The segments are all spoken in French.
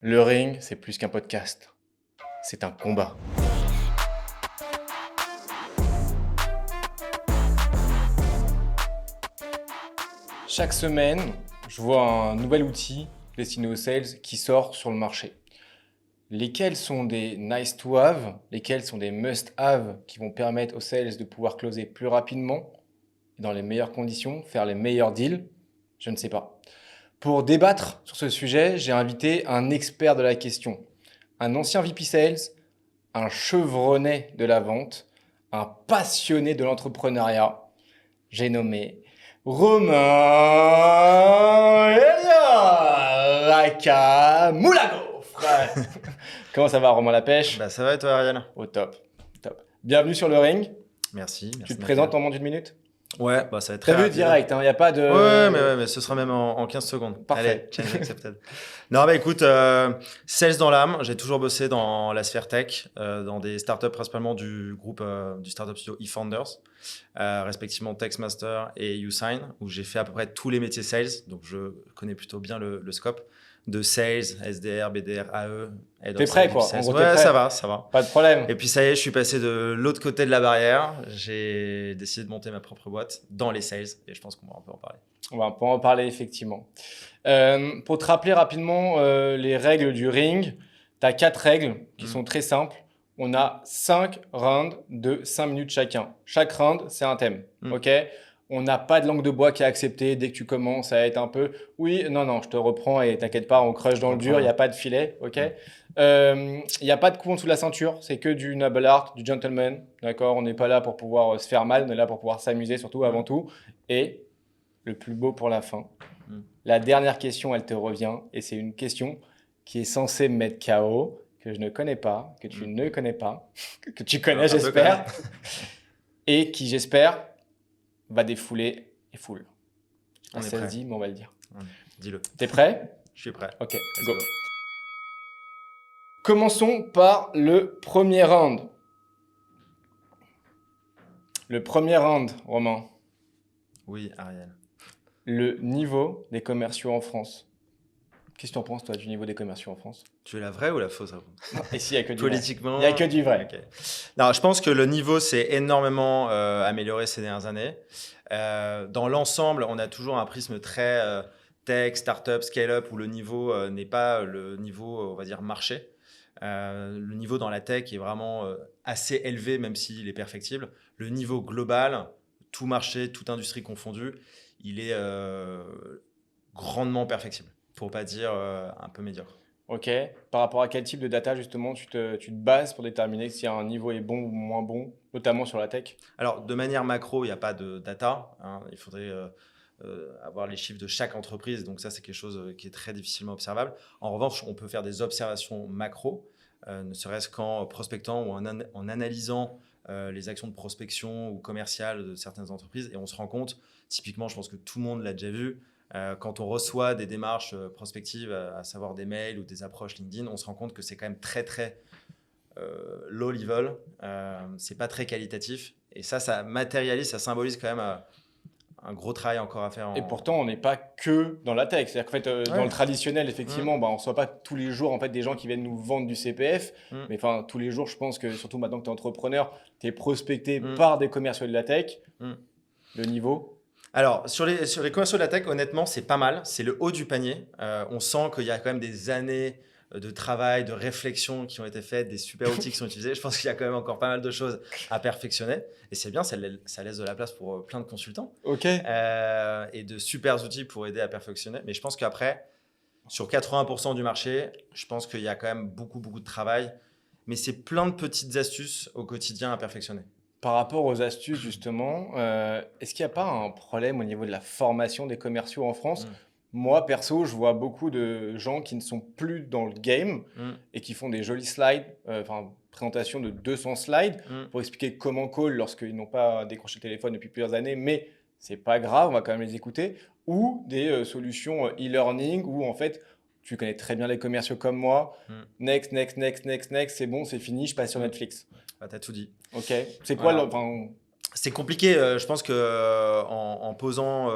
Le ring, c'est plus qu'un podcast. C'est un combat. Chaque semaine, je vois un nouvel outil destiné aux sales qui sort sur le marché. Lesquels sont des nice to have, lesquels sont des must have qui vont permettre aux sales de pouvoir closer plus rapidement et dans les meilleures conditions, faire les meilleurs deals, je ne sais pas. Pour débattre sur ce sujet, j'ai invité un expert de la question, un ancien VP Sales, un chevronné de la vente, un passionné de l'entrepreneuriat. J'ai nommé Romain Elia Raka Moulago, frère. Comment ça va, Romain Lapèche? Bah ça va et toi, Ariel? Au top, top. Bienvenue sur le ring. Merci. Tu te de présentes m'accueillir. en moins d'une minute? Ouais, bah ça va être très T'as vu rapide. direct, il n'y a pas de... Ouais, mais ce sera même en 15 secondes. Parfait. Allez, challenge accepted. Non, bah écoute, sales dans l'âme. J'ai toujours bossé dans la sphère tech, dans des startups principalement du groupe du startup studio eFounders, respectivement Textmaster et YouSign, où j'ai fait à peu près tous les métiers sales. Donc je connais plutôt bien le scope de sales, SDR, BDR, AE. Head of T'es prêt, Sales, quoi. VP Sales. En gros, t'es Ouais, prêt. ça va. Pas de problème. Et puis ça y est, je suis passé de l'autre côté de la barrière. J'ai décidé de monter ma propre boîte dans les sales et je pense qu'on va un peu en parler. On va en parler effectivement. Pour te rappeler rapidement les règles du ring, tu as 4 règles qui sont très simples. On a 5 rounds de 5 minutes chacun. Chaque round, c'est un thème. Ok. On n'a pas de langue de bois qui est acceptée dès que tu commences à être un peu oui, non, je te reprends et t'inquiète pas, on crush dans le dur, il n'y a pas de filet. Ok. Il n'y a pas de coup en dessous de la ceinture, c'est que du noble art, du gentleman. D'accord. On n'est pas là pour pouvoir se faire mal, on est là pour pouvoir s'amuser surtout avant tout. Et le plus beau pour la fin. La dernière question, elle te revient et c'est une question qui est censée me mettre KO, que je ne connais pas, que tu ne connais pas, que tu connais, j'espère, et qui, j'espère, va défouler et foule. On est Ça se prêt. dit, mais on va le dire. Dis-le. T'es prêt? Je suis prêt. Ok, go. Commençons par le premier round. Le premier round, Romain. Oui, Ariel. Le niveau des commerciaux en France. Qu'est-ce que tu en penses, toi, du niveau des commerciaux en France? Tu veux la vraie ou la fausse réponse? Et s'il n'y a que du Politiquement. vrai. Il n'y a que du vrai. Okay. Non, je pense que le niveau s'est énormément amélioré ces dernières années. Dans l'ensemble, on a toujours un prisme très tech, startup, scale-up, où le niveau n'est pas le niveau, on va dire, marché. Le niveau dans la tech est vraiment assez élevé, même s'il est perfectible. Le niveau global, tout marché, toute industrie confondue, il est grandement perfectible, pour pas dire un peu médiocre. Ok. Par rapport à quel type de data, justement, tu te bases pour déterminer si un niveau est bon ou moins bon, notamment sur la tech? Alors, de manière macro, il n'y a pas de data. Il faudrait avoir les chiffres de chaque entreprise. Donc ça, c'est quelque chose qui est très difficilement observable. En revanche, on peut faire des observations macro, ne serait-ce qu'en prospectant ou en analysant les actions de prospection ou commerciales de certaines entreprises. Et on se rend compte, typiquement, je pense que tout le monde l'a déjà vu, quand on reçoit des démarches prospectives, à savoir des mails ou des approches LinkedIn, on se rend compte que c'est quand même très, très low level. C'est pas très qualitatif. Et ça matérialise, ça symbolise quand même un gros travail encore à faire. Et pourtant, on n'est pas que dans la tech. C'est-à-dire qu'en fait, dans le traditionnel, effectivement, on ne reçoit pas tous les jours en fait, des gens qui viennent nous vendre du CPF. Mais enfin, tous les jours, je pense que surtout maintenant que tu es entrepreneur, tu es prospecté par des commerciaux de la tech. Le niveau? Alors, sur les commerciaux de la tech, honnêtement, c'est pas mal. C'est le haut du panier. On sent qu'il y a quand même des années de travail, de réflexion qui ont été faites, des super outils qui sont utilisés. Je pense qu'il y a quand même encore pas mal de choses à perfectionner. Et c'est bien, ça laisse de la place pour plein de consultants. Ok. Et de super outils pour aider à perfectionner. Mais je pense qu'après, sur 80% du marché, je pense qu'il y a quand même beaucoup de travail. Mais c'est plein de petites astuces au quotidien à perfectionner. Par rapport aux astuces, justement, est-ce qu'il n'y a pas un problème au niveau de la formation des commerciaux en France? Moi, perso, je vois beaucoup de gens qui ne sont plus dans le game et qui font des jolis slides, présentation de 200 slides pour expliquer comment call lorsqu'ils n'ont pas décroché le téléphone depuis plusieurs années, mais c'est pas grave, on va quand même les écouter, ou des solutions e-learning où en fait, tu connais très bien les commerciaux comme moi, next, c'est bon, c'est fini, je passe sur Netflix. Ah, t'as tout dit. Ok. C'est quoi C'est compliqué, je pense que en posant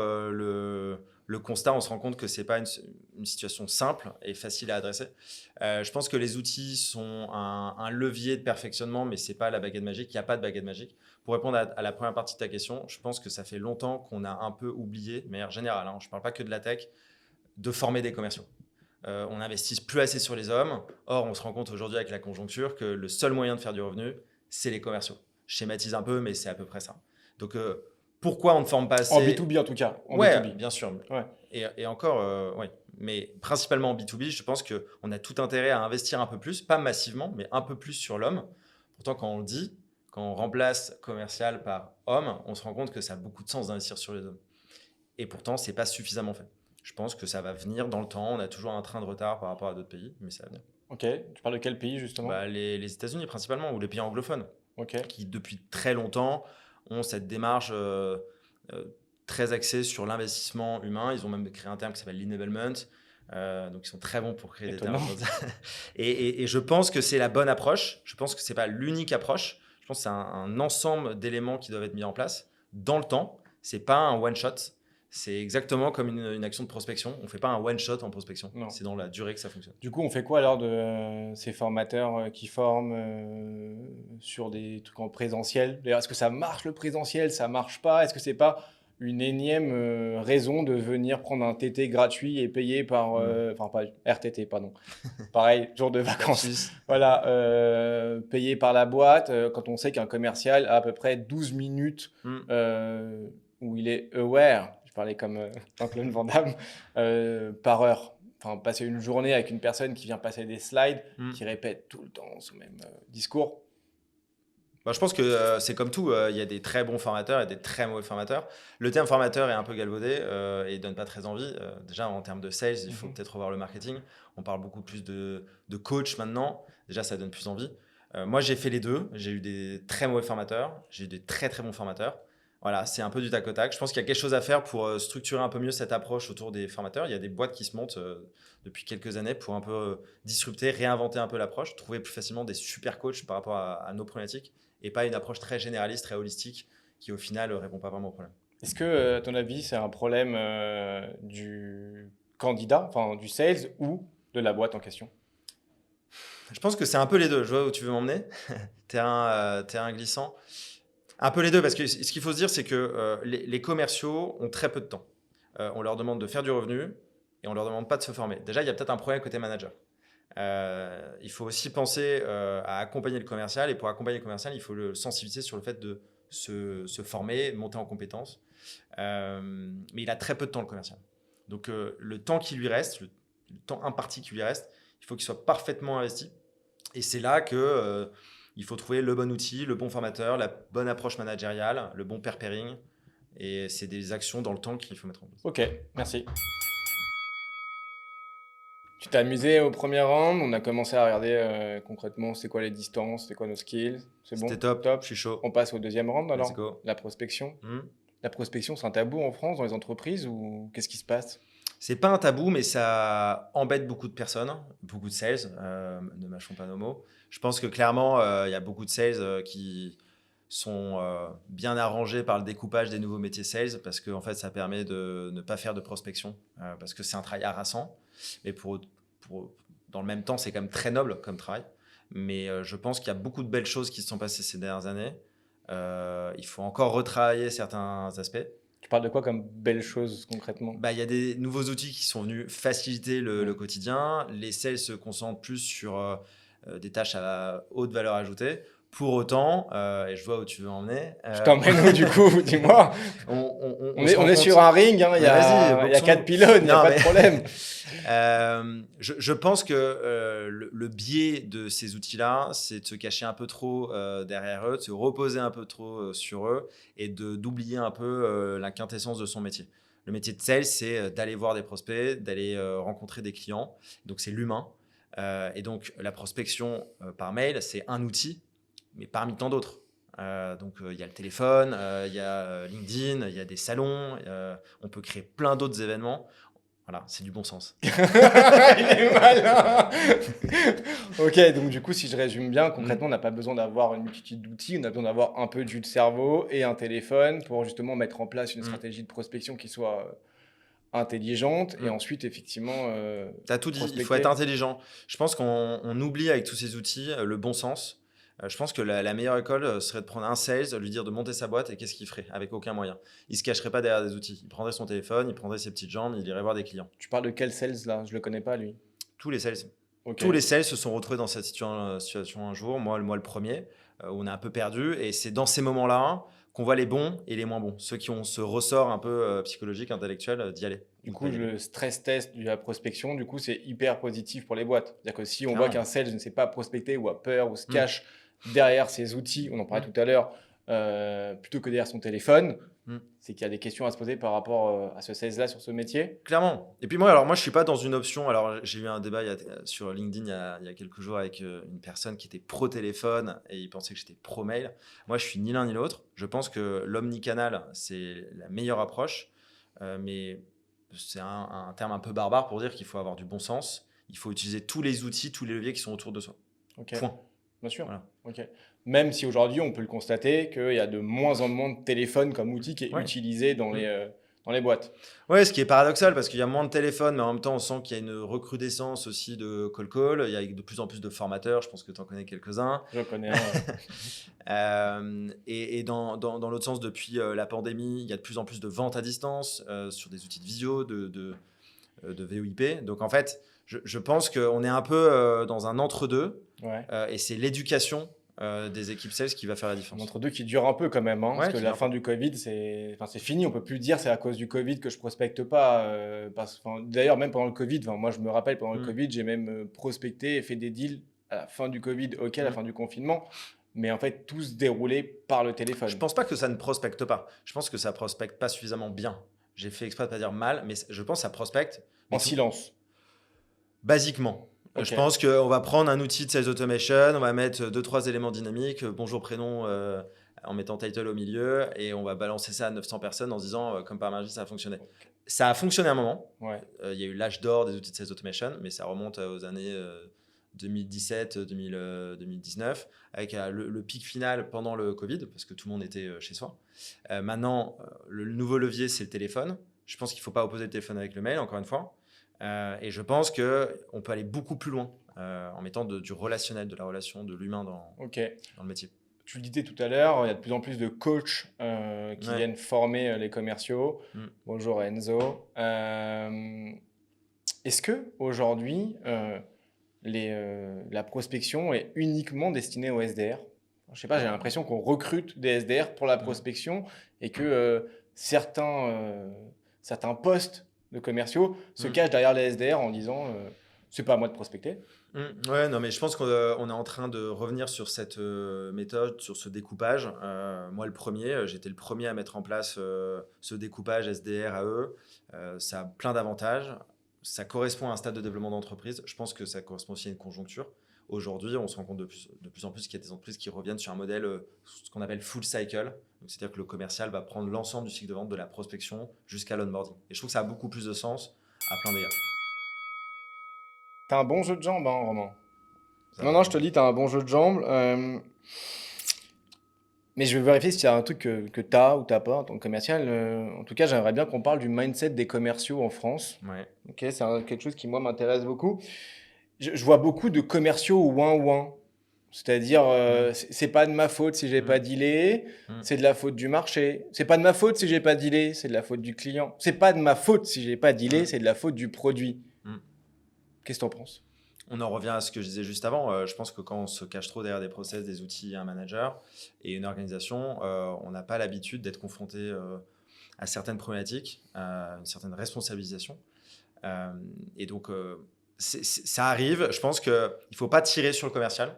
le constat, on se rend compte que ce n'est pas une situation simple et facile à adresser. Je pense que les outils sont un levier de perfectionnement, mais ce n'est pas la baguette magique. Il n'y a pas de baguette magique. Pour répondre à la première partie de ta question, je pense que ça fait longtemps qu'on a un peu oublié, de manière générale, je ne parle pas que de la tech, de former des commerciaux. On n'investit plus assez sur les hommes. Or, on se rend compte aujourd'hui avec la conjoncture que le seul moyen de faire du revenu, c'est les commerciaux. Je schématise un peu, mais c'est à peu près ça. Donc, pourquoi on ne forme pas assez En B2B en tout cas. Ouais, B2B. bien sûr. Ouais. Et encore, ouais. Mais principalement en B2B, je pense qu'on a tout intérêt à investir un peu plus, pas massivement, mais un peu plus sur l'homme. Pourtant, quand on le dit, quand on remplace commercial par homme, on se rend compte que ça a beaucoup de sens d'investir sur les hommes. Et pourtant, ce n'est pas suffisamment fait. Je pense que ça va venir dans le temps. On a toujours un train de retard par rapport à d'autres pays, mais ça va venir. Ok, tu parles de quel pays justement? Les États-Unis principalement, ou les pays anglophones, Ok. qui depuis très longtemps ont cette démarche très axée sur l'investissement humain. Ils ont même créé un terme qui s'appelle l'enablement. Donc, ils sont très bons pour créer Étonnant. des termes. Et je pense que c'est la bonne approche. Je pense que ce n'est pas l'unique approche. Je pense que c'est un ensemble d'éléments qui doivent être mis en place dans le temps. Ce n'est pas un one-shot. C'est exactement comme une action de prospection. On ne fait pas un one-shot en prospection. Non. C'est dans la durée que ça fonctionne. Du coup, on fait quoi alors de ces formateurs qui forment sur des trucs en présentiel? D'ailleurs, est-ce que ça marche le présentiel? Ça marche pas? Est-ce que c'est pas une énième raison de venir prendre un TT gratuit et payé par... Enfin, pas RTT, pardon. Pareil, jour de vacances. Voilà, payé par la boîte quand on sait qu'un commercial a à peu près 12 minutes où il est aware, je parlais comme Jean-Claude Van Damme, par heure. Enfin, passer une journée avec une personne qui vient passer des slides, qui répète tout le temps son même discours. Je pense que c'est comme tout, il y a des très bons formateurs et des très mauvais formateurs. Le terme formateur est un peu galvaudé et ne donne pas très envie. Déjà, en termes de sales, il faut peut-être revoir le marketing. On parle beaucoup plus de coach maintenant. Déjà, ça donne plus envie. Moi, j'ai fait les deux. J'ai eu des très mauvais formateurs. J'ai eu des très, très bons formateurs. Voilà, c'est un peu du tac au tac. Je pense qu'il y a quelque chose à faire pour structurer un peu mieux cette approche autour des formateurs. Il y a des boîtes qui se montent depuis quelques années pour un peu disrupter, réinventer un peu l'approche, trouver plus facilement des super coachs par rapport à nos problématiques et pas une approche très généraliste, très holistique qui au final ne répond pas vraiment au problème. Est-ce que, à ton avis, c'est un problème du candidat, enfin du sales ou de la boîte en question? Je pense que c'est un peu les deux. Je vois où tu veux m'emmener. terrain glissant. Un peu les deux, parce que ce qu'il faut se dire, c'est que les commerciaux ont très peu de temps. On leur demande de faire du revenu et on leur demande pas de se former. Déjà, il y a peut-être un problème côté manager. Il faut aussi penser à accompagner le commercial. Et pour accompagner le commercial, il faut le sensibiliser sur le fait de se former, monter en compétences. Mais il a très peu de temps, le commercial. Donc, le temps qui lui reste, le temps imparti qui lui reste, il faut qu'il soit parfaitement investi. Et c'est là que il faut trouver le bon outil, le bon formateur, la bonne approche managériale, le bon pair pairing. Et c'est des actions dans le temps qu'il faut mettre en place. Ok, merci. Tu t'es amusé au premier round, on a commencé à regarder concrètement c'est quoi les distances, c'est quoi nos skills. C'est bon? C'était top, je suis chaud. On passe au deuxième round alors? Let's go. La prospection. La prospection, c'est un tabou en France, dans les entreprises, ou qu'est-ce qui se passe? C'est pas un tabou, mais ça embête beaucoup de personnes, beaucoup de sales, ne mâchons pas nos mots. Je pense que clairement, il y a beaucoup de sales qui sont bien arrangés par le découpage des nouveaux métiers sales, parce que en fait, ça permet de ne pas faire de prospection, parce que c'est un travail harassant. Mais dans le même temps, c'est quand même très noble comme travail. Mais je pense qu'il y a beaucoup de belles choses qui se sont passées ces dernières années. Il faut encore retravailler certains aspects. Tu parles de quoi comme belles choses concrètement? Il y a des nouveaux outils qui sont venus faciliter le quotidien. Les sales se concentrent plus sur des tâches à haute valeur ajoutée. Pour autant, et je vois où tu veux en venir. Je t'emmène où du coup? Dis-moi. On est sur un ring, hein, il y a 4 pylônes, il n'y a pas de problème. Je pense que le biais de ces outils-là, c'est de se cacher un peu trop derrière eux, de se reposer un peu trop sur eux et d'oublier un peu la quintessence de son métier. Le métier de sales, c'est d'aller voir des prospects, d'aller rencontrer des clients. Donc, c'est l'humain. Et donc, la prospection par mail, c'est un outil, mais parmi tant d'autres. Donc, il y a le téléphone, il y a LinkedIn, il y a des salons, on peut créer plein d'autres événements. Voilà, c'est du bon sens. Il est malin. Ok, donc du coup, si je résume bien, concrètement, on n'a pas besoin d'avoir une multitude d'outils, on a besoin d'avoir un peu de jus de cerveau et un téléphone pour justement mettre en place une stratégie de prospection qui soit intelligente et ensuite, effectivement, Tu as tout dit, il faut prospecter. être intelligent. Je pense qu'on oublie avec tous ces outils le bon sens. Je pense que la meilleure école serait de prendre un sales, lui dire de monter sa boîte et qu'est-ce qu'il ferait avec aucun moyen. Il se cacherait pas derrière des outils. Il prendrait son téléphone, il prendrait ses petites jambes, il irait voir des clients. Tu parles de quel sales là? Je le connais pas, lui. Tous les sales. Ok. Tous les sales se sont retrouvés dans cette situation un jour, moi le premier, où on est un peu perdu. Et c'est dans ces moments-là qu'on voit les bons et les moins bons. Ceux qui ont ce ressort un peu psychologique, intellectuel, d'y aller. Du ou de coup, pas y aller. le stress test de la prospection, du coup, c'est hyper positif pour les boîtes. C'est-à-dire que si on voit Clairement. qu'un sales ne sait pas prospecter ou a peur ou se Mm. cache derrière ses outils, on en parlait Mm. tout à l'heure, plutôt que derrière son téléphone, Mm. c'est qu'il y a des questions à se poser par rapport à ce sales-là sur ce métier. Clairement. Et puis moi, je suis pas dans une option. Alors, j'ai eu un débat sur LinkedIn il y a quelques jours avec une personne qui était pro téléphone et il pensait que j'étais pro mail. Moi, je suis ni l'un ni l'autre. Je pense que l'omnicanal, c'est la meilleure approche, mais c'est un terme un peu barbare pour dire qu'il faut avoir du bon sens. Il faut utiliser tous les outils, tous les leviers qui sont autour de soi. Ok, Point. bien sûr. Voilà. Ok. Même si aujourd'hui, on peut le constater qu'il y a de moins en moins de téléphones comme outil qui est Ouais. utilisé dans les boîtes. Ouais, ce qui est paradoxal parce qu'il y a moins de téléphones, mais en même temps, on sent qu'il y a une recrudescence aussi de call. Il y a de plus en plus de formateurs. Je pense que tu en connais quelques-uns. Je connais un. Et dans l'autre sens, depuis la pandémie, il y a de plus en plus de ventes à distance sur des outils de visio, de VoIP. Donc en fait, je pense qu'on est un peu dans un entre-deux Ouais. et c'est l'éducation des équipes sales qui va faire la Un différence. entre-deux qui dure un peu quand même, hein, Ouais, parce que qui la dure. fin du Covid, c'est fini. On peut plus dire c'est à cause du Covid que je prospecte pas. D'ailleurs, même pendant le Covid, moi je me rappelle pendant le Mm. Covid, j'ai même prospecté et fait des deals à la fin du Covid, ok, à la Mm. fin du confinement, mais en fait tout se déroulait par le téléphone. Je pense pas que ça ne prospecte pas. Je pense que ça prospecte pas suffisamment bien. J'ai fait exprès de pas dire mal, mais je pense que ça prospecte. Mais En silence. basiquement. Ok. Je pense qu'on va prendre un outil de sales automation, on va mettre 2-3 éléments dynamiques, bonjour, prénom, en mettant title au milieu, et on va balancer ça à 900 personnes en se disant, comme par magie, ça a fonctionné. Ça a fonctionné à un moment. Ouais. Il y a eu l'âge d'or des outils de sales automation, mais ça remonte aux années 2017, 2019, avec le pic final pendant le Covid, parce que tout le monde était chez soi. Maintenant, le nouveau levier, c'est le téléphone. Je pense qu'il ne faut pas opposer le téléphone avec le mail, encore une fois. Et je pense qu'on peut aller beaucoup plus loin en mettant du relationnel, de la relation, de l'humain dans Ok. le métier. Tu le disais tout à l'heure, il y a de plus en plus de coachs qui Ouais. viennent former les commerciaux. Mm. Bonjour Enzo. Est-ce que aujourd'hui la prospection est uniquement destinée aux SDR? Je sais pas, j'ai l'impression qu'on recrute des SDR pour la prospection et que certains postes de commerciaux se cachent derrière les SDR en disant c'est pas à moi de prospecter. Ouais, non, mais je pense qu'on est en train de revenir sur cette méthode, sur ce découpage. Moi, j'étais le premier à mettre en place ce découpage SDR à eux. Ça a plein d'avantages. Ça correspond à un stade de développement d'entreprise. Je pense que ça correspond aussi à une conjoncture. Aujourd'hui, on se rend compte de plus en plus qu'il y a des entreprises qui reviennent sur un modèle, ce qu'on appelle full cycle. Donc, c'est-à-dire que le commercial va prendre l'ensemble du cycle de vente de la prospection jusqu'à l'onboarding. Et je trouve que ça a beaucoup plus de sens à plein d'égards. T'as un bon jeu de jambes, hein, Romain. Ça Non, va. non, je te le dis, t'as un bon jeu de jambes. Mais je vais vérifier s'il y a un truc que t'as ou t'as pas en tant que commercial. En tout cas, j'aimerais bien qu'on parle du mindset des commerciaux en France. Ouais. Ok, c'est quelque chose qui, moi, m'intéresse beaucoup. Je vois beaucoup de commerciaux ouin-ouin. C'est-à-dire, c'est pas de ma faute si j'ai pas dealé, c'est de la faute du marché. C'est pas de ma faute si j'ai pas dealé, c'est de la faute du client. C'est pas de ma faute si j'ai pas dealé, c'est de la faute du produit. Qu'est-ce que t'en penses? On en revient à ce que je disais juste avant. Je pense que quand on se cache trop derrière des process, des outils, un manager et une organisation, on n'a pas l'habitude d'être confronté à certaines problématiques, à une certaine responsabilisation. Et donc, ça arrive. Je pense qu'il ne faut pas tirer sur le commercial.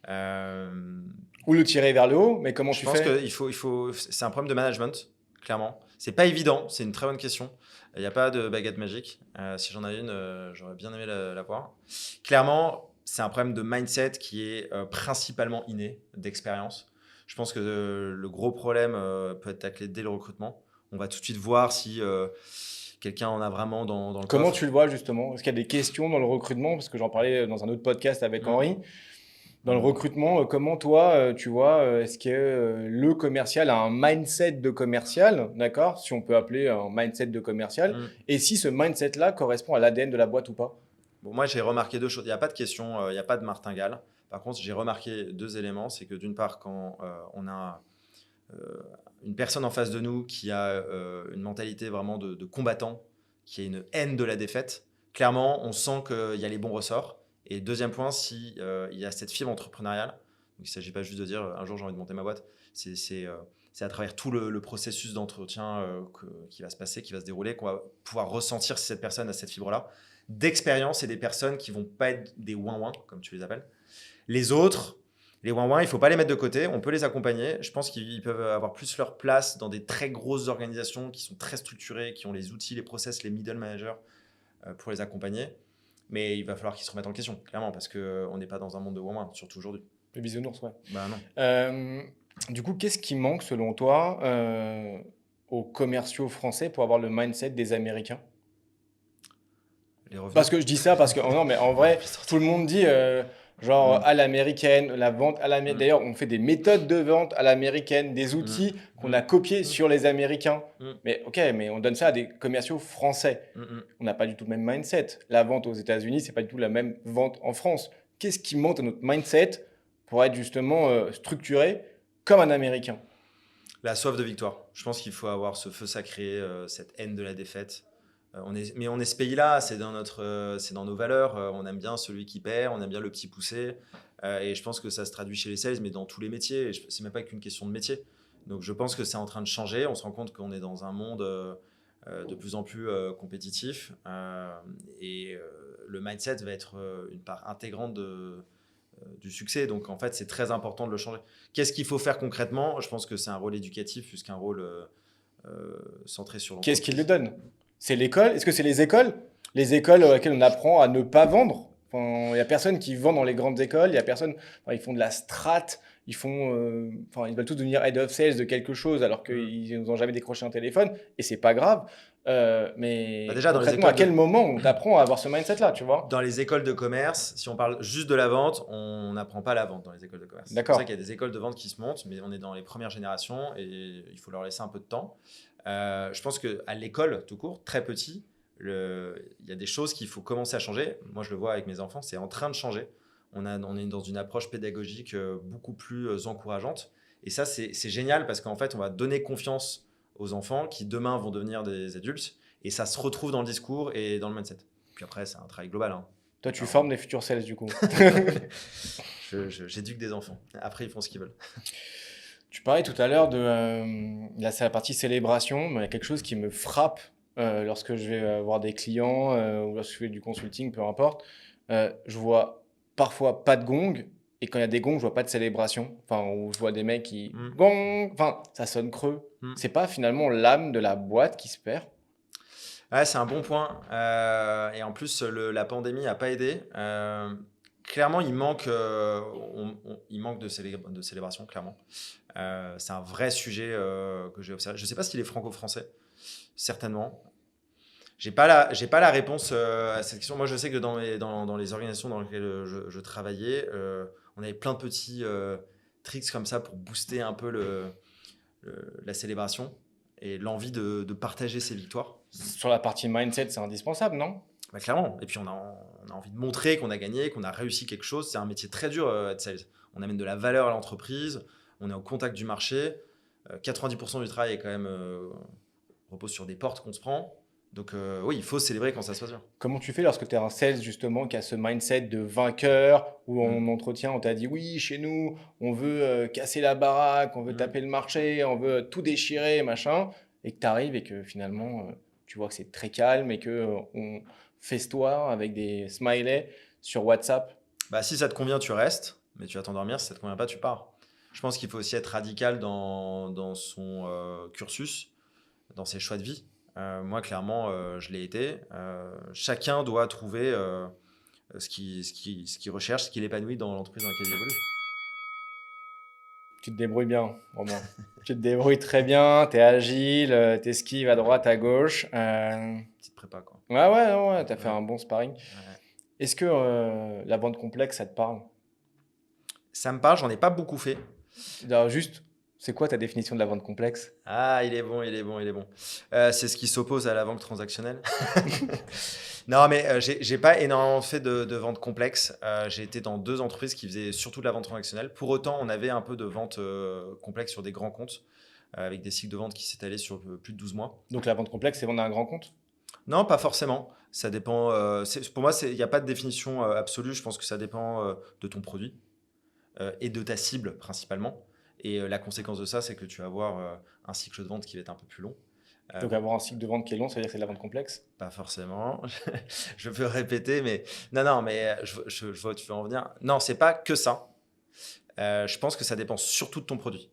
Ou le tirer vers le haut, mais comment Je tu pense fais? que c'est un problème de management, clairement. C'est pas évident, c'est une très bonne question. Il n'y a pas de baguette magique. Si j'en avais une, j'aurais bien aimé la voir. Clairement, c'est un problème de mindset qui est principalement inné, d'expérience. Je pense que le gros problème peut être taclé dès le recrutement. On va tout de suite voir si quelqu'un en a vraiment dans le Comment coffre. tu le vois justement? Est-ce qu'il y a des questions dans le recrutement? Parce que j'en parlais dans un autre podcast avec Henri. Dans le recrutement, comment toi, tu vois, est-ce que le commercial a un mindset de commercial, d'accord? Si on peut appeler un mindset de commercial, Mm. et si ce mindset-là correspond à l'ADN de la boîte ou pas? Bon, moi, j'ai remarqué deux choses. Il n'y a pas de question, il n'y a pas de martingale. Par contre, j'ai remarqué deux éléments. C'est que d'une part, quand on a euh, une personne en face de nous qui a une mentalité vraiment de combattant, qui a une haine de la défaite, clairement, on sent qu'il y a les bons ressorts. Et deuxième point, si il y a cette fibre entrepreneuriale, donc il ne s'agit pas juste de dire un jour j'ai envie de monter ma boîte, c'est à travers tout le processus d'entretien qui va se passer, qui va se dérouler, qu'on va pouvoir ressentir si cette personne a cette fibre-là. D'expérience et des personnes qui vont pas être des ouin-ouin, comme tu les appelles. Les autres, les ouin-ouin, il ne faut pas les mettre de côté, on peut les accompagner. Je pense qu'ils peuvent avoir plus leur place dans des très grosses organisations qui sont très structurées, qui ont les outils, les process, les middle managers pour les accompagner. Mais il va falloir qu'ils se remettent en question, clairement, parce qu'on n'est pas dans un monde de ouin-ouin, surtout aujourd'hui. Le bisounours, ouais. Bah non. Du coup, qu'est-ce qui manque selon toi aux commerciaux français pour avoir le mindset des Américains? Les revenus. Parce que je dis ça parce que oh non, mais en vrai, tout le monde dit genre à l'américaine, la vente à l'américaine. D'ailleurs, on fait des méthodes de vente à l'américaine, des outils qu'on a copiés sur les Américains. Mais ok, mais on donne ça à des commerciaux français. On n'a pas du tout le même mindset. La vente aux États-Unis, c'est pas du tout la même vente en France. Qu'est-ce qui monte à notre mindset pour être justement structuré comme un Américain? La soif de victoire. Je pense qu'il faut avoir ce feu sacré, cette haine de la défaite. Mais on est ce pays-là, c'est dans nos valeurs. On aime bien celui qui perd, on aime bien le petit poussé. Et je pense que ça se traduit chez les sales, mais dans tous les métiers. C'est même pas qu'une question de métier. Donc je pense que c'est en train de changer. On se rend compte qu'on est dans un monde de plus en plus compétitif. Le mindset va être une part intégrante du succès. Donc en fait, c'est très important de le changer. Qu'est-ce qu'il faut faire concrètement? Je pense que c'est un rôle éducatif plus qu'un rôle centré sur Qu'est-ce qui l'entreprise. le donne? C'est l'école? Est-ce que c'est les écoles? Les écoles auxquelles on apprend à ne pas vendre? Enfin, il n'y a personne qui vend dans les grandes écoles, il y a personne, enfin, ils font de la strat, enfin, ils veulent tous devenir head of sales de quelque chose alors qu'ils n'ont jamais décroché un téléphone, et c'est pas grave. Bah Mais déjà, concrètement, à quel moment on t'apprend à avoir ce mindset-là, tu vois? dans les écoles de commerce, si on parle juste de la vente, on n'apprend pas la vente dans les écoles de commerce. C'est pour D'accord. ça qu'il y a des écoles de vente qui se montent, mais on est dans les premières générations et il faut leur laisser un peu de temps. Je pense qu'à l'école, tout court, très petit, il y a des choses qu'il faut commencer à changer. Moi, je le vois avec mes enfants, c'est en train de changer. On est dans une approche pédagogique beaucoup plus encourageante. Et ça, c'est génial parce qu'en fait, on va donner confiance aux enfants qui demain vont devenir des adultes. Et ça se retrouve dans le discours et dans le mindset. Puis après, c'est un travail global. Hein. Toi, tu Alors, formes des futurs sales, du coup. J'éduque des enfants. Après, ils font ce qu'ils veulent. Tu parlais tout à l'heure de là, c'est la partie célébration, mais il y a quelque chose qui me frappe lorsque je vais voir des clients ou lorsque je fais du consulting, peu importe. Je vois parfois pas de gong, et quand il y a des gongs, je vois pas de célébration. Enfin, où je vois des mecs qui gong, enfin, ça sonne creux. C'est pas finalement l'âme de la boîte qui se perd? Ouais, c'est un bon point. Et en plus, la pandémie n'a pas aidé. Clairement, il manque de célébration, clairement. C'est un vrai sujet que j'ai observé. Je ne sais pas s'il est franco-français, certainement. J'ai pas la réponse à cette question. Moi, je sais que dans les organisations dans lesquelles je travaillais, on avait plein de petits tricks comme ça pour booster un peu la célébration et l'envie de partager ses victoires. Sur la partie mindset, c'est indispensable, non? Bah, clairement. Et puis, on a envie de montrer qu'on a gagné, qu'on a réussi quelque chose. C'est un métier très dur, être sales. On amène de la valeur à l'entreprise, on est au contact du marché. 90% du travail est quand même repose sur des portes qu'on se prend. Donc oui, il faut célébrer quand ça se passe bien. Comment tu fais lorsque tu es un sales justement qui a ce mindset de vainqueur, où en entretien on t'a dit oui, chez nous, on veut casser la baraque, on veut taper le marché, on veut tout déchirer, machin, et que tu arrives et que finalement tu vois que c'est très calme et que on festoie avec des smileys sur WhatsApp? Bah, si ça te convient, tu restes, mais tu vas t'endormir. Si ça te convient pas, tu pars. Je pense qu'il faut aussi être radical dans son cursus, dans ses choix de vie. Moi, clairement, je l'ai été. Chacun doit trouver ce qu'il recherche, ce qu'il épanouit dans l'entreprise dans laquelle il évolue. Tu te débrouilles bien, Romain. Tu te débrouilles très bien, tu es agile, tu esquives à droite, à gauche. Petite prépa, quoi. Ouais, tu as fait Ouais. un bon sparring. Ouais. Est-ce que la vente complexe, ça te parle? Ça me parle, j'en ai pas beaucoup fait. Alors, juste, c'est quoi ta définition de la vente complexe? Ah, il est bon, il est bon, il est bon. C'est ce qui s'oppose à la vente transactionnelle. Non, mais j'ai pas énormément fait de vente complexe. J'ai été dans 2 entreprises qui faisaient surtout de la vente transactionnelle. Pour autant, on avait un peu de vente complexe sur des grands comptes, avec des cycles de vente qui s'étalaient sur plus de 12 mois. Donc la vente complexe, c'est vendre à un grand compte? Non, pas forcément. Ça dépend. Pour moi, il n'y a pas de définition absolue. Je pense que ça dépend de ton produit et de ta cible principalement. Et la conséquence de ça, c'est que tu vas avoir un cycle de vente qui va être un peu plus long. Donc avoir un cycle de vente qui est long, ça veut dire que c'est de la vente complexe? Pas forcément. Je peux répéter, mais non, mais je vois où tu veux en venir. Non, c'est pas que ça. Je pense que ça dépend surtout de ton produit.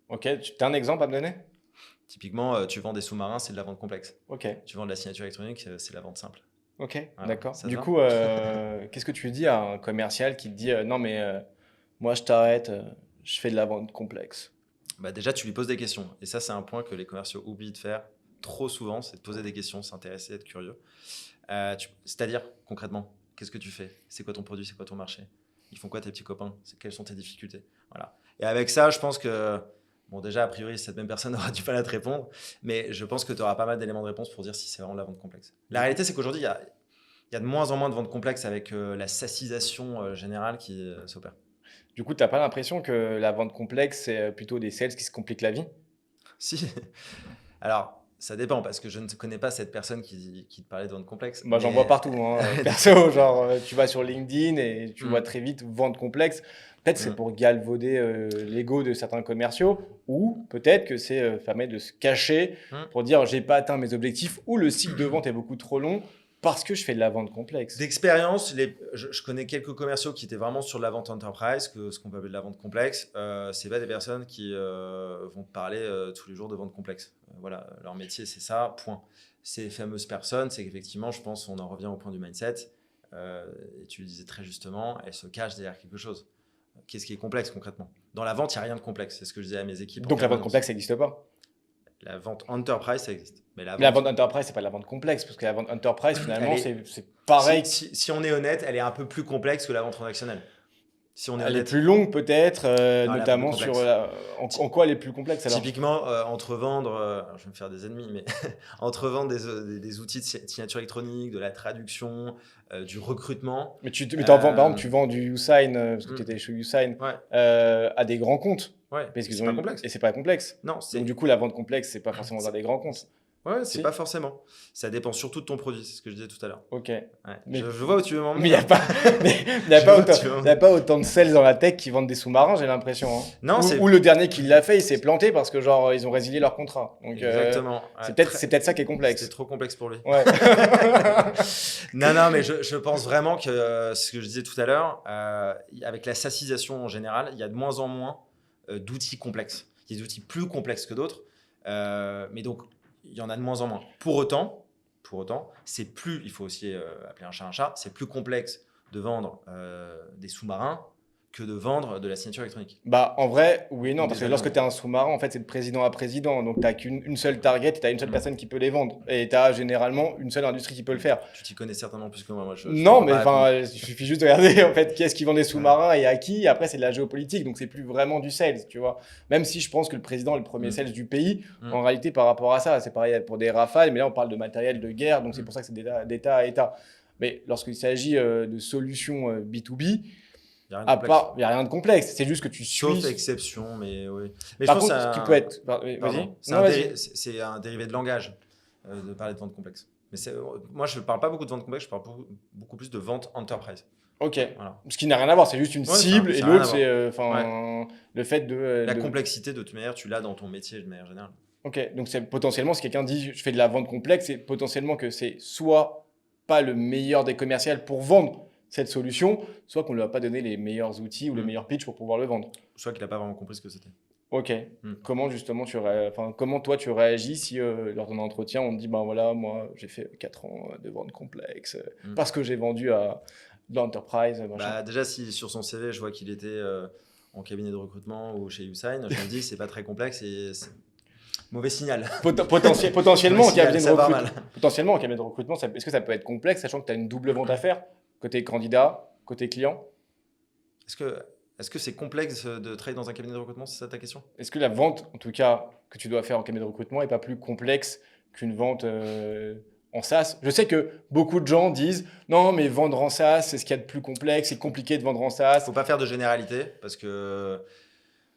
Ok, tu as un exemple à me donner? Typiquement, tu vends des sous-marins, c'est de la vente complexe. Ok, Tu vends de la signature électronique, c'est de la vente simple. ok, Voilà, d'accord. ça te Du va? coup, qu'est-ce que tu dis à un commercial qui te dit non mais moi je t'arrête, je fais de la vente complexe. Bah déjà, tu lui poses des questions. Et ça, c'est un point que les commerciaux oublient de faire trop souvent, c'est de poser des questions, s'intéresser, être curieux. C'est-à-dire, concrètement, qu'est-ce que tu fais? C'est quoi ton produit? C'est quoi ton marché? Ils font quoi tes petits copains? Quelles sont tes difficultés? Voilà. Et avec ça, je pense que, bon, déjà, a priori, cette même personne aura du mal à te répondre, mais je pense que tu auras pas mal d'éléments de réponse pour dire si c'est vraiment de la vente complexe. La réalité, c'est qu'aujourd'hui, il y a de moins en moins de ventes complexes avec la SaaSisation générale qui s'opère. Du coup, t'as pas l'impression que la vente complexe, c'est plutôt des sales qui se compliquent la vie? Si. Alors, ça dépend parce que je ne connais pas cette personne qui te parlait de vente complexe. Moi, j'en Mais vois partout, hein, perso, genre, tu vas sur LinkedIn et tu vois Mm. très vite vente complexe. Peut-être c'est Mm. pour galvauder l'ego de certains commerciaux, ou peut-être que c'est permet de se cacher Mm. pour dire j'ai pas atteint mes objectifs, ou le cycle de vente est beaucoup trop long parce que je fais de la vente complexe. D'expérience, je connais quelques commerciaux qui étaient vraiment sur de la vente enterprise, ce qu'on peut appeler de la vente complexe. C'est pas des personnes qui vont te parler tous les jours de vente complexe. Voilà, leur métier, c'est ça, point. Ces fameuses personnes, c'est qu'effectivement, je pense, on en revient au point du mindset. Et tu le disais très justement, elles se cachent derrière quelque chose. Qu'est-ce qui est complexe concrètement? Dans la vente, il n'y a rien de complexe. C'est ce que je disais à mes équipes. Donc la vente complexe, ça n'existe pas. La vente enterprise, ça existe. Mais Mais la vente enterprise, c'est pas de la vente complexe, parce que la vente enterprise, finalement, Elle est- c'est pareil. si on est honnête, elle est un peu plus complexe que la vente transactionnelle. Si on est Elle est honnête. plus longue peut-être, Non, elle est un peu notamment plus sur complexe. en quoi elle est plus complexe alors? Typiquement, entre vendre, je vais me faire des ennemis, mais entre vendre des outils de signature électronique, de la traduction, du recrutement. Mais par exemple, tu vends du Usign, parce que Mm. tu étais chez Usign, Ouais, à des grands comptes. ouais. Parce qu'ils C'est ont pas complexe. Et c'est pas complexe. Non, c'est Donc du coup, la vente complexe, c'est pas forcément dans des grands comptes. ouais, c'est Si. pas forcément. Ça dépend surtout de ton produit, c'est ce que je disais tout à l'heure. Ok. Ouais. Mais- Je vois où tu veux Mais m'emmener. il n'y a pas, il y a Je pas vois où autant, tu veux en il y a pas autant de sales dans la tech qui vendent des sous-marins, j'ai l'impression, hein. Non, c'est Ou le dernier qui l'a fait, il s'est planté parce que genre ils ont résilié leur contrat. Donc exactement. c'est Ouais, peut-être ça qui est C'était complexe. trop complexe pour lui. Ouais. Non, mais je pense vraiment que ce que je disais tout à l'heure, avec la SaaSisation en général, il y a de moins en moins d'outils complexes. Il y a des outils plus complexes que d'autres, mais donc il y en a de moins en moins. Pour autant, c'est plus, il faut aussi appeler un chat, c'est plus complexe de vendre des sous-marins que de vendre de la signature électronique. Bah, en vrai, oui et non, parce que Des lorsque avions. tu es un sous-marin, en fait, c'est de président à président. Donc, tu n'as qu'une seule target et tu as une seule personne qui peut les vendre. Et tu as généralement une seule industrie qui peut le faire. Tu t'y connais certainement plus que moi. Je Non, pourrais mais pas répondre. enfin, il suffit juste de regarder en fait qui est-ce qui vend des sous-marins et à qui. Après, c'est de la géopolitique, donc c'est plus vraiment du sales, tu vois. Même si je pense que le président est le premier sales du pays, en réalité, par rapport à ça, c'est pareil pour des Rafales, mais là, on parle de matériel de guerre, donc c'est pour ça que c'est d'État à État. Mais lorsqu'il s'agit de solutions B2B, Il y a rien de à complexe. part, il n'y a rien de complexe. C'est juste que tu suis. Sauf exception, mais oui. Mais Par je pense contre, que ce c'est qui peut être. pardon, Vas-y. c'est Non, un, vas-y. c'est un dérivé de langage de parler de vente complexe. Mais moi, je ne parle pas beaucoup de vente complexe, je parle beaucoup plus de vente enterprise. Ok. Voilà. Ce qui n'a rien à voir, c'est juste une Ouais, cible ça et a rien l'autre, à c'est le fait de. La complexité, de toute manière, tu l'as dans ton métier de manière générale. Ok, donc c'est potentiellement, si quelqu'un dit je fais de la vente complexe, c'est potentiellement que c'est soit pas le meilleur des commerciaux pour vendre cette solution, soit qu'on ne lui a pas donné les meilleurs outils ou les meilleurs pitchs pour pouvoir le vendre. Soit qu'il n'a pas vraiment compris ce que c'était. Ok. Comment justement comment toi tu réagis si lors d'un entretien on te dit ben voilà, moi j'ai fait 4 ans de vente complexe parce que j'ai vendu à de l'enterprise, machin. Bah, déjà, si sur son CV, je vois qu'il était en cabinet de recrutement ou chez Usign, je me dis c'est pas très complexe et c'est mauvais signal. Potentiellement, en Mauvais signal, cabinet de ça part recrutement, mal. potentiellement, en cabinet de recrutement, est-ce que ça peut être complexe, sachant que tu as une double vente à faire, côté candidat, côté client? Est-ce que Est-ce que c'est complexe de travailler dans un cabinet de recrutement, c'est ça ta question? Est-ce que la vente, en tout cas, que tu dois faire en cabinet de recrutement, est pas plus complexe qu'une vente en SaaS? Je sais que beaucoup de gens disent non, mais vendre en SaaS, c'est ce qu'il y a de plus complexe, c'est compliqué de vendre en Il SaaS. faut pas faire de généralité parce que,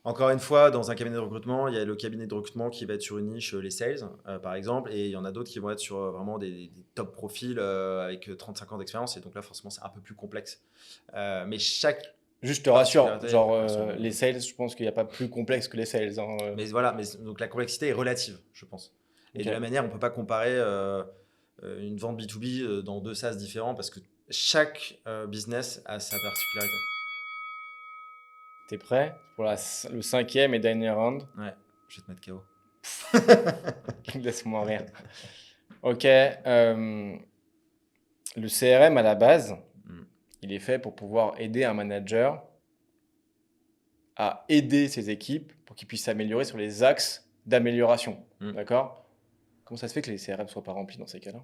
encore une fois, dans un cabinet de recrutement, il y a le cabinet de recrutement qui va être sur une niche, les sales, par exemple, et il y en a d'autres qui vont être sur vraiment des top profils avec 35 ans d'expérience, et donc là, forcément, c'est un peu plus complexe. Mais chaque Juste te rassure, particularité genre a son. les sales, je pense qu'il n'y a pas plus complexe que les sales, hein. Mais voilà, donc la complexité est relative, je pense. Et Ok. de la manière, on ne peut pas comparer une vente B2B dans deux SaaS différents parce que chaque business a sa particularité. T'es prêt pour le cinquième et dernier round? Ouais, je vais te mettre KO. Laisse-moi rire. Ok. Le CRM à la base, Mm. il est fait pour pouvoir aider un manager à aider ses équipes pour qu'ils puissent s'améliorer sur les axes d'amélioration. Mm. D'accord? Comment ça se fait que les CRM ne soient pas remplis dans ces cas-là?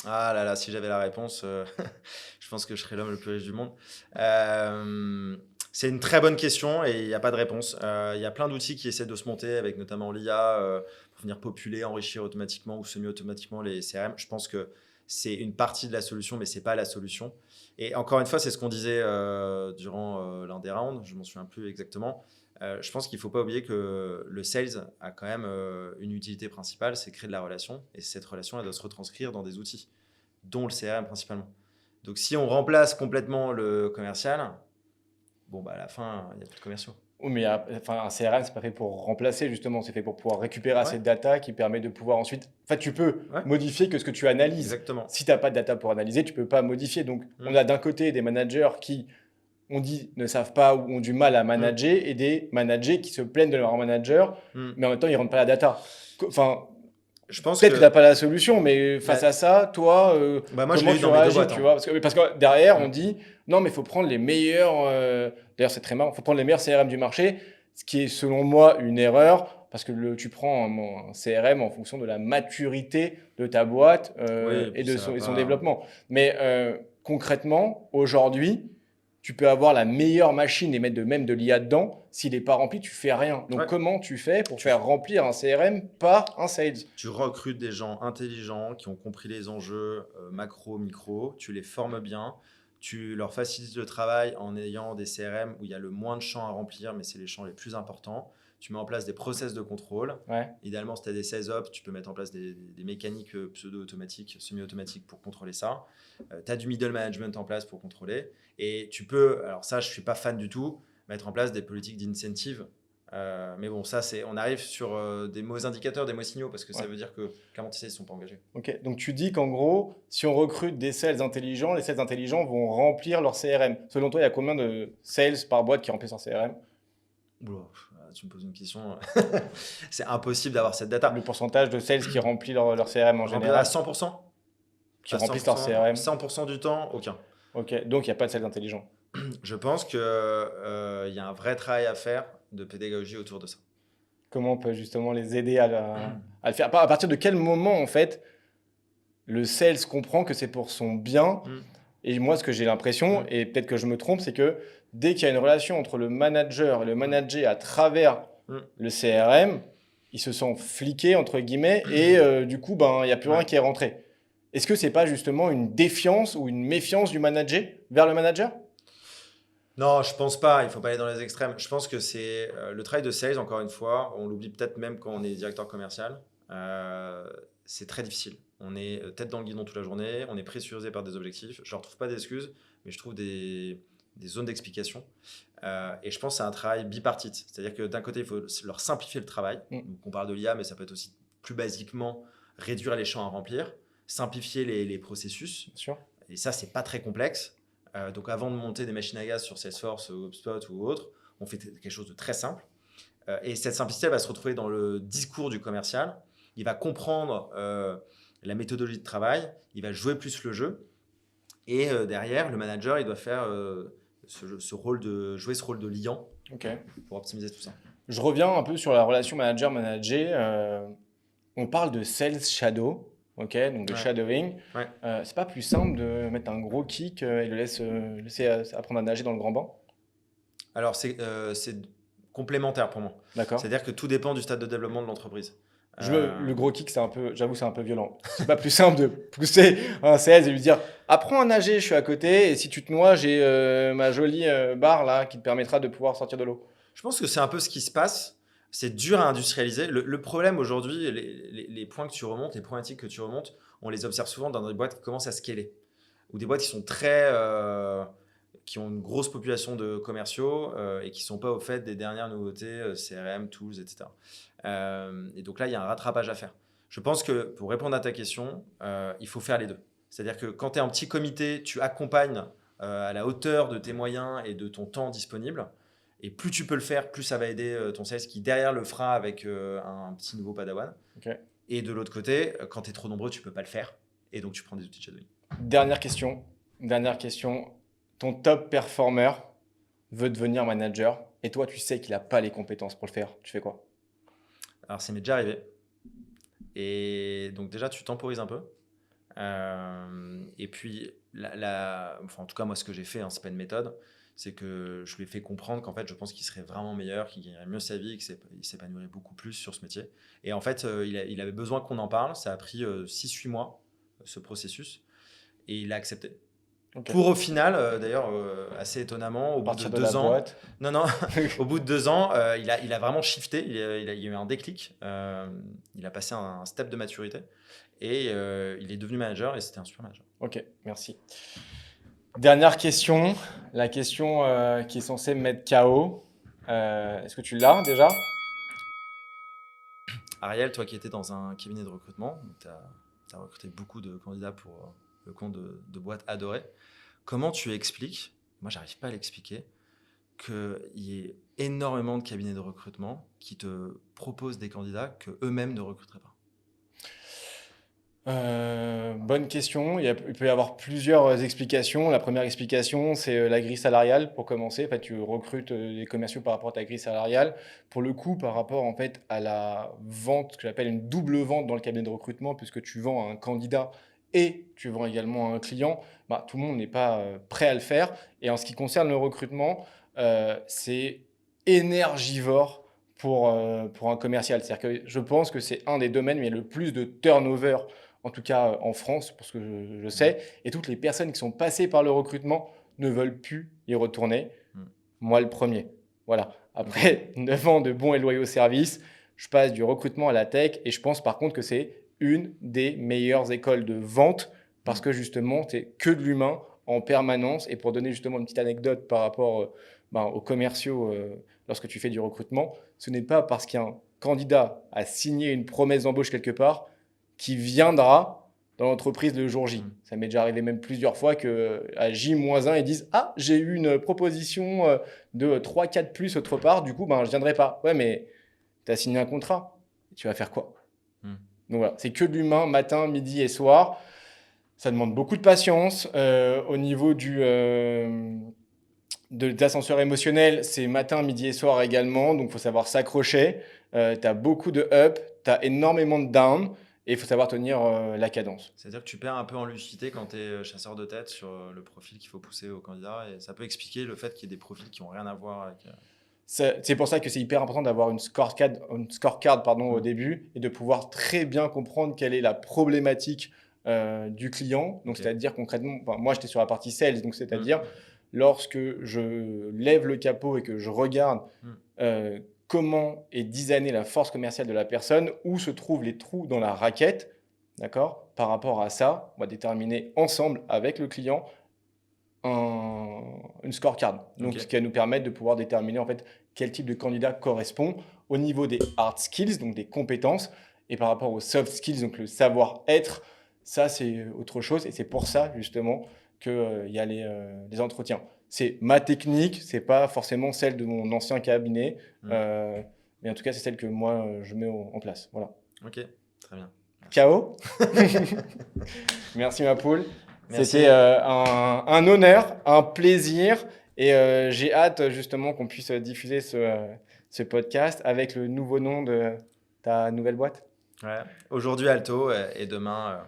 Ah là là, si j'avais la réponse, je pense que je serais l'homme le plus riche du monde. C'est une très bonne question et il n'y a pas de réponse. Il y a plein d'outils qui essaient de se monter avec notamment l'IA pour venir populer, enrichir automatiquement ou semi-automatiquement les CRM. Je pense que c'est une partie de la solution, mais c'est pas la solution. Et encore une fois, c'est ce qu'on disait durant l'un des rounds, je m'en souviens plus exactement. Je pense qu'il ne faut pas oublier que le sales a quand même une utilité principale, c'est créer de la relation. Et cette relation, elle doit se retranscrire dans des outils, dont le CRM principalement. Donc si on remplace complètement le commercial, bon, bah, à la fin, il n'y a plus de commerciaux. Oui, mais enfin, un CRM, c'est pas fait pour remplacer, justement. C'est fait pour pouvoir récupérer Ouais, assez de data qui permet de pouvoir ensuite. En fait, tu peux ouais, modifier que ce que tu analyses. exactement. Si tu n'as pas de data pour analyser, tu peux pas modifier. Donc, Mm. on a d'un côté des managers qui, on dit, ne savent pas ou ont du mal à Mm. manager et des managers qui se plaignent de leur manager, Mm. mais en même temps, ils ne rentrent pas la data. Enfin, Je pense peut-être que tu n'as que pas la solution, mais face la- à ça, toi, bah, moi, je comment l'ai eu tu dans mes deux réagis, boîtes. tu Hein. vois? Parce que derrière, on Mm. dit, non, mais il faut prendre les meilleurs. D'ailleurs, c'est très marrant, il faut prendre les meilleurs CRM du marché, ce qui est selon moi une erreur, parce que tu prends un CRM en fonction de la maturité de ta boîte Oui, et et puis de ça va et son pas. développement. Mais concrètement, aujourd'hui, tu peux avoir la meilleure machine et mettre même de l'IA dedans. S'il n'est pas rempli, tu fais rien. Donc, Ouais. comment tu fais pour Tu, faire remplir un CRM par un sales? tu recrutes des gens intelligents qui ont compris les enjeux macro, micro, tu les formes bien, tu leur facilites le travail en ayant des CRM où il y a le moins de champs à remplir, mais c'est les champs les plus importants. Tu mets en place des process de contrôle. Ouais. Idéalement, si tu as des sales ops, tu peux mettre en place des mécaniques pseudo-automatiques, semi-automatiques pour contrôler ça. Tu as du middle management en place pour contrôler. Et tu peux, alors ça, je ne suis pas fan du tout, mettre en place des politiques d'incentive. Mais bon, ça, on arrive sur des mauvais indicateurs, des mauvais signaux, parce que ça Ouais. veut dire que clairement, tes sales ne sont pas engagés. Ok, donc tu dis qu'en gros, si on recrute des sales intelligents, les sales intelligents vont remplir leur CRM. Selon toi, il y a combien de sales par boîte qui remplissent leur CRM? Oula, tu me poses une question. C'est impossible d'avoir cette data. Le pourcentage de sales qui remplissent leur CRM en Remplir à général, 100%. qui À remplissent leur 100%, CRM. 100% du temps, aucun. Ok, donc il n'y a pas de sales intelligents. Je pense qu'il y a un vrai travail à faire de pédagogie autour de ça. Comment on peut justement les aider à le faire? À partir de quel moment, en fait, le sales comprend que c'est pour son bien? Mm. Et moi, ce que j'ai l'impression, Mm. et peut-être que je me trompe, c'est que dès qu'il y a une relation entre le manager et le manager à travers Mm. le CRM, ils se sentent fliqués, entre guillemets, et du coup, ben, il n'y a plus rien Ouais. qui est rentré. Est-ce que c'est pas justement une défiance ou une méfiance du manager vers le manager? Non, je pense pas. Il faut pas aller dans les extrêmes. Je pense que c'est le travail de sales, encore une fois, on l'oublie peut-être même quand on est directeur commercial. C'est très difficile. On est tête dans le guidon toute la journée, on est pressurisé par des objectifs. Je ne retrouve pas d'excuses, mais je trouve des zones d'explication. Et je pense que c'est un travail bipartite. C'est-à-dire que d'un côté, il faut leur simplifier le travail. Donc, on parle de l'IA, mais ça peut être aussi plus basiquement réduire les champs à remplir, simplifier les processus. Bien sûr. Et ça, c'est pas très complexe. Donc, avant de monter des machines à gaz sur Salesforce, ou HubSpot ou autre, on fait quelque chose de très simple. Et cette simplicité, elle va se retrouver dans le discours du commercial. Il va comprendre la méthodologie de travail, il va jouer plus le jeu. Et derrière, le manager, il doit faire jouer ce rôle de liant Ok. pour optimiser tout ça. Je reviens un peu sur la relation manager-manager. On parle de sales shadow, ok, donc de Ouais. shadowing. Ouais. C'est pas plus simple de mettre un gros kick et le laisser apprendre à nager dans le grand bain? Alors, c'est complémentaire pour moi. D'accord. C'est-à-dire que tout dépend du stade de développement de l'entreprise. Le gros kick, j'avoue, c'est un peu violent. C'est pas plus simple de pousser un sales et lui dire apprends à nager, je suis à côté, et si tu te noies, j'ai ma jolie barre là qui te permettra de pouvoir sortir de l'eau. Je pense que c'est un peu ce qui se passe. C'est dur à industrialiser. Le problème aujourd'hui, les points que tu remontes, les problématiques que tu remontes, on les observe souvent dans des boîtes qui commencent à scaler. Ou des boîtes qui sont qui ont une grosse population de commerciaux et qui ne sont pas au fait des dernières nouveautés, CRM, tools, etc. Et donc là, il y a un rattrapage à faire. Je pense que pour répondre à ta question, il faut faire les deux. C'est-à-dire que quand tu es en petit comité, tu accompagnes à la hauteur de tes moyens et de ton temps disponible. Et plus tu peux le faire, plus ça va aider ton sales qui derrière le fera avec un petit nouveau padawan. Ok. Et de l'autre côté, quand tu es trop nombreux, tu ne peux pas le faire. Et donc tu prends des outils de shadowing. Dernière question. Ton top performer veut devenir manager et toi, tu sais qu'il n'a pas les compétences pour le faire. Tu fais quoi? Alors ça m'est déjà arrivé. Et donc déjà, tu temporises un peu. Et puis, enfin, en tout cas, moi, ce que j'ai fait, hein, c'est pas une méthode, c'est que je lui ai fait comprendre qu'en fait, je pense qu'il serait vraiment meilleur, qu'il gagnerait mieux sa vie, qu'il s'épanouirait beaucoup plus sur ce métier. Et en fait, il avait besoin qu'on en parle. Ça a pris 6-8 mois, ce processus, et il a accepté. Ok. Pour au final, d'ailleurs, assez étonnamment, au bout de Partir de 2 la ans, boîte. non, au bout de 2 ans, il a vraiment shifté, il y a eu un déclic, il a passé un step de maturité et il est devenu manager et c'était un super manager. Ok, merci. Dernière question, la question qui est censée me mettre KO. Est-ce que tu l'as déjà? Ariel, toi qui étais dans un cabinet de recrutement, tu as recruté beaucoup de candidats pour le compte de boîtes adorées. Comment tu expliques, moi j'arrive pas à l'expliquer, qu'il y ait énormément de cabinets de recrutement qui te proposent des candidats qu'eux-mêmes ne recruteraient pas? Bonne question. Il peut y avoir plusieurs explications. La première explication, c'est la grille salariale pour commencer. En fait, tu recrutes des commerciaux par rapport à ta grille salariale. Pour le coup, par rapport en fait à la vente, ce que j'appelle une double vente dans le cabinet de recrutement, puisque tu vends à un candidat et tu vends également à un client, bah, tout le monde n'est pas prêt à le faire. Et en ce qui concerne le recrutement, c'est énergivore pour un commercial. C'est-à-dire que je pense que c'est un des domaines où il y a le plus de turnover en tout cas en France, parce que je sais, et toutes les personnes qui sont passées par le recrutement ne veulent plus y retourner. Mm. Moi, le premier. Voilà. Après 9 ans de bons et loyaux services, je passe du recrutement à la tech, et je pense par contre que c'est une des meilleures écoles de vente, parce que justement, c'est que de l'humain en permanence. Et pour donner justement une petite anecdote par rapport aux commerciaux, lorsque tu fais du recrutement, ce n'est pas parce qu'un candidat a signé une promesse d'embauche quelque part qui viendra dans l'entreprise le jour J. Mm. Ça m'est déjà arrivé même plusieurs fois qu'à J-1, ils disent ah, j'ai eu une proposition de 3-4 plus autre part, du coup, ben, je ne viendrai pas. Ouais, mais tu as signé un contrat. Tu vas faire quoi? Mm. Donc voilà, c'est que de l'humain, matin, midi et soir. Ça demande beaucoup de patience. Au niveau de l'ascenseur émotionnel, c'est matin, midi et soir également. Donc il faut savoir s'accrocher. Tu as beaucoup de up, tu as énormément de down. Et il faut savoir tenir la cadence. C'est-à-dire que tu perds un peu en lucidité quand tu es chasseur de tête sur le profil qu'il faut pousser au candidat et ça peut expliquer le fait qu'il y ait des profils qui n'ont rien à voir avec. C'est pour ça que c'est hyper important d'avoir une scorecard au début et de pouvoir très bien comprendre quelle est la problématique du client. Donc, Ok. c'est-à-dire concrètement, enfin, moi j'étais sur la partie sales, donc c'est-à-dire lorsque je lève le capot et que je regarde comment est designée la force commerciale de la personne, où se trouvent les trous dans la raquette, d'accord? Par rapport à ça, on va déterminer ensemble avec le client une scorecard. Donc, Ok. ce qui va nous permettre de pouvoir déterminer en fait quel type de candidat correspond au niveau des hard skills, donc des compétences, et par rapport aux soft skills, donc le savoir-être, ça c'est autre chose. Et c'est pour ça justement qu'il y a les entretiens. C'est ma technique, c'est pas forcément celle de mon ancien cabinet, mais en tout cas c'est celle que moi je mets en place. Voilà. Ok, très bien. KO. Merci ma poule. Merci. C'était un honneur, un plaisir. Et j'ai hâte justement qu'on puisse diffuser ce podcast avec le nouveau nom de ta nouvelle boîte. Ouais. Aujourd'hui Alto et demain